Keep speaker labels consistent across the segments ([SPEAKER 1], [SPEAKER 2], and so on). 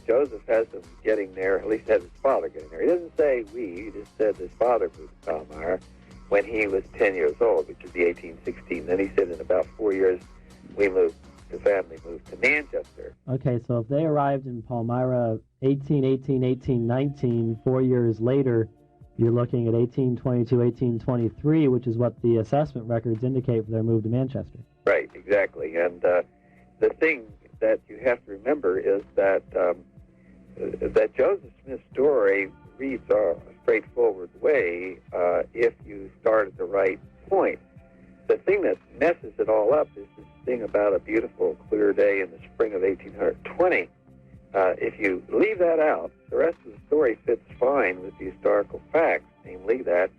[SPEAKER 1] Joseph has them getting there, at least has his father getting there. He doesn't say we, he just said his father moved to Palmyra when he was 10 years old, which is the 1816. Then he said in about 4 years, the family moved to Manchester.
[SPEAKER 2] Okay, so if they arrived in Palmyra 1819, 4 years later, you're looking at 1822, 1823, which is what the assessment records indicate for their move to Manchester.
[SPEAKER 1] Right, exactly. And the thing that you have to remember is that Joseph Smith's story reads a straightforward way if you start at the right point. The thing that messes it all up is this thing about a beautiful, clear day in the spring of 1820. If you leave that out, the rest of the story fits fine with the historical facts, namely that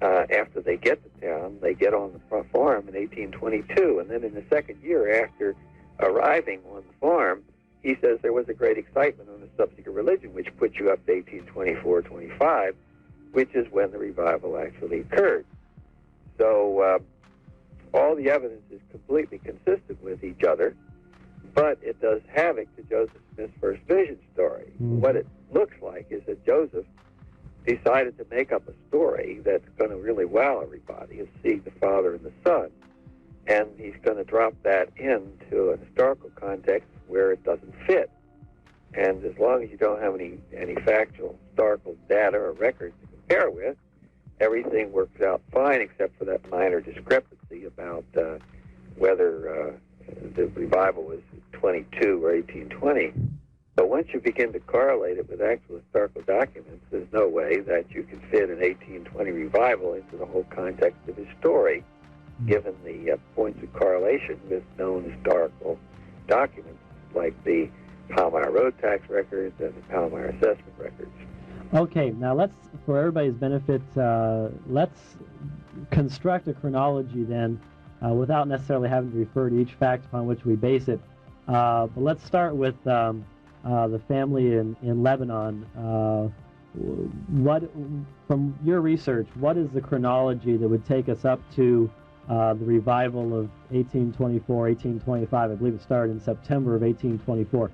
[SPEAKER 1] after they get to town, they get on the farm in 1822, and then in the second year after arriving on the farm, he says there was a great excitement on the subject of religion, which puts you up to 1824-25, which is when the revival actually occurred. So all the evidence is completely consistent with each other, but it does havoc to Joseph Smith's first vision story. Mm-hmm. What it looks like is that Joseph decided to make up a story that's going to really wow everybody of seeing the Father and the Son, and he's going to drop that into an historical context where it doesn't fit. And as long as you don't have any factual historical data or records to compare with, everything works out fine except for that minor discrepancy about whether the revival was 22 or 1820. But once you begin to correlate it with actual historical documents, there's no way that you can fit an 1820 revival into the whole context of his story, given the points of correlation with known historical documents like the Palmyra road tax records and the Palmyra assessment records.
[SPEAKER 2] Okay, now let's, for everybody's benefit, let's construct a chronology then, without necessarily having to refer to each fact upon which we base it. But let's start with the family in Lebanon. From your research, what is the chronology that would take us up to the revival of 1824, 1825? I believe it started in September of 1824.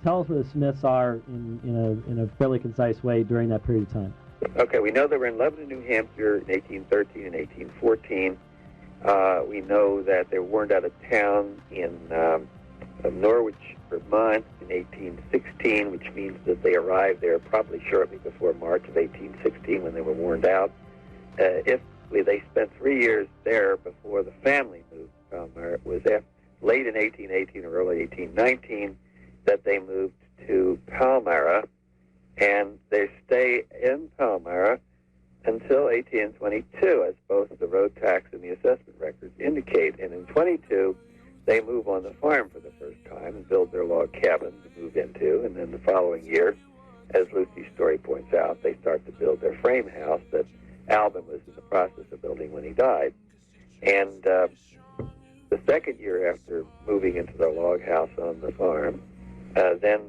[SPEAKER 2] Tell us where the Smiths are in a fairly concise way during that period of time.
[SPEAKER 1] Okay, we know they were in Lebanon, New Hampshire in 1813 and 1814. We know that they were warned out of town in Norwich, Vermont in 1816, which means that they arrived there probably shortly before March of 1816 when they were warned out. They spent 3 years there before the family moved to Palmyra. It was late in 1818 or early 1819 that they moved to Palmyra, and they stay in Palmyra until 1822, as both the road tax and the assessment records indicate. And in 22, they move on the farm for the first time and build their log cabin to move into. And then the following year, as Lucy's story points out, they start to build their frame house that Alvin was in the process of building when he died. And the second year after moving into their log house on the farm, then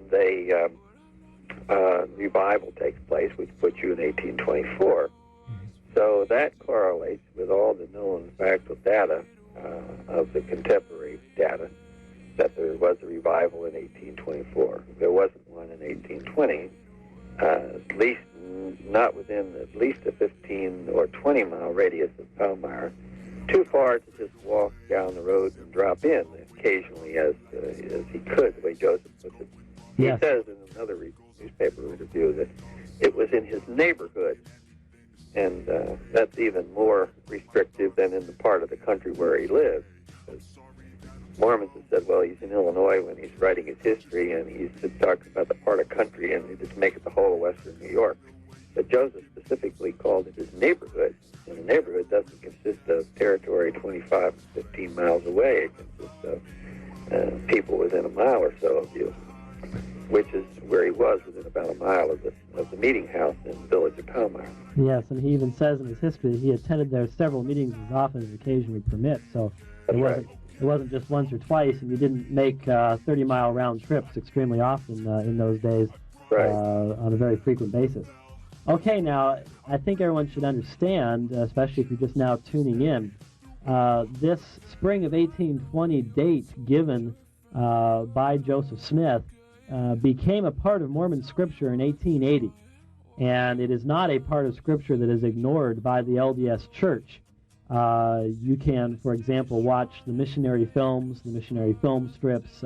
[SPEAKER 1] revival takes place, which puts you in 1824. So that correlates with all the known factual data of the contemporary data that there was a revival in 1824. There wasn't one in 1820, at least not within at least a 15 or 20 mile radius of Palmyra, too far to just walk down the road and drop in occasionally as he could, the way Joseph puts it. Yes. He says in another newspaper interview that it was in his neighborhood, and that's even more restrictive than in the part of the country where he lives. Mormons have said, well, he's in Illinois when he's writing his history, and he's talking about the part of country, and he just make it the whole of western New York. But Joseph specifically called it his neighborhood, and the neighborhood doesn't consist of territory 25 to 15 miles away. It consists of people within a mile or so of you, which is where he was, within about a mile of the meeting house in the village of Palmyra.
[SPEAKER 2] Yes, and he even says in his history that he attended there several meetings as often as occasion would permit, so it wasn't just once or twice, and you didn't make 30-mile round trips extremely often in those days,
[SPEAKER 1] right,
[SPEAKER 2] on a very frequent basis. Okay, now, I think everyone should understand, especially if you're just now tuning in, this spring of 1820 date given by Joseph Smith became a part of Mormon scripture in 1880, and it is not a part of scripture that is ignored by the LDS Church. You can, for example, watch the missionary films, the missionary film strips,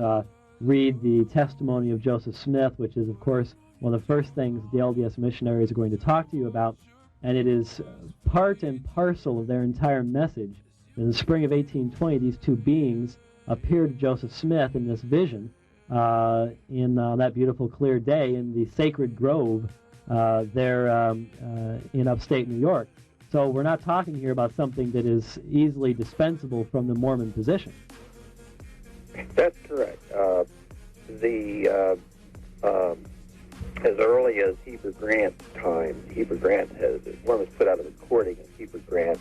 [SPEAKER 2] read the testimony of Joseph Smith, which is, of course, one of the first things the LDS missionaries are going to talk to you about, and it is part and parcel of their entire message. In the spring of 1820, these two beings appeared to Joseph Smith in this vision in that beautiful clear day in the sacred grove there in upstate New York. So we're not talking here about something that is easily dispensable from the Mormon position.
[SPEAKER 1] That's correct. As early as Heber Grant's time, Mormons put out a recording of Heber Grant,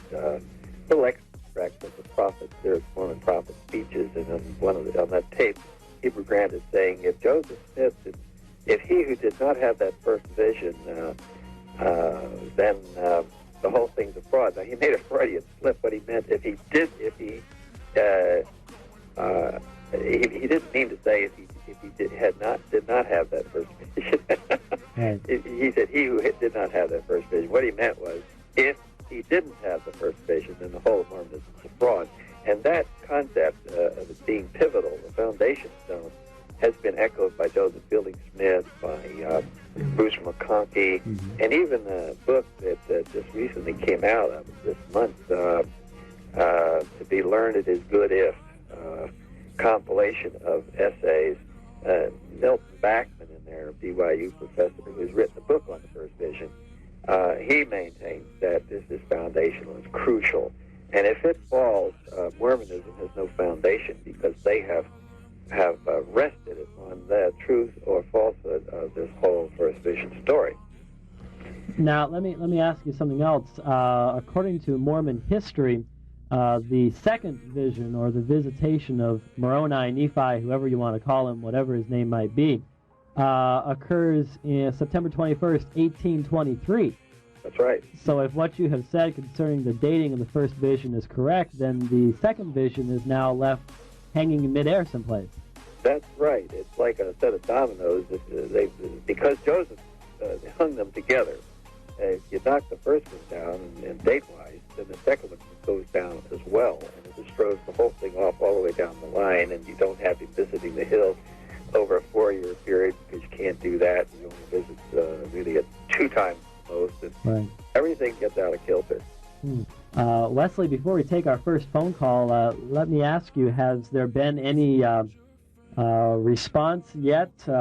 [SPEAKER 1] little extract of the prophet, there's Mormon prophet speeches, and on that tape, Heber Grant is saying, if Joseph Smith, if he who did not have that first vision, then the whole thing's a fraud. Now, he made a Freudian slip. What he meant, he didn't mean to say if he did not have that first vision.
[SPEAKER 2] Right.
[SPEAKER 1] He said he who did not have that first vision. What he meant was if he didn't have the first vision, then the whole of Mormonism is a fraud. And that concept of it being pivotal, the foundation stone, has been echoed by Joseph Fielding Smith, by Bruce McConkie, and even a book that just recently came out this month, To Be Learned It Is Good If, compilation of essays. Milton Bachman in there, a BYU professor who's written a book on the first vision, he maintains that this is foundational, it's crucial. And if it falls, Mormonism has no foundation because they have rested on the truth or falsehood of this whole first vision story.
[SPEAKER 2] Now, let me ask you something else. According to Mormon history, the second vision, or the visitation of Moroni, Nephi, whoever you want to call him, whatever his name might be, occurs in September 21st, 1823.
[SPEAKER 1] That's right.
[SPEAKER 2] So if what you have said concerning the dating of the first vision is correct, then the second vision is now left hanging in midair someplace.
[SPEAKER 1] That's right. It's like a set of dominoes. Because Joseph hung them together, if you knock the first one down and date-wise, then the second one goes down as well, and it just throws the whole thing off all the way down the line, and you don't have him visiting the hills over a 4-year period because you can't do that. You only visit really at 2 times most, and
[SPEAKER 2] right.
[SPEAKER 1] Everything gets out of kilter.
[SPEAKER 2] Wesley, before we take our first phone call, let me ask you, has there been any response yet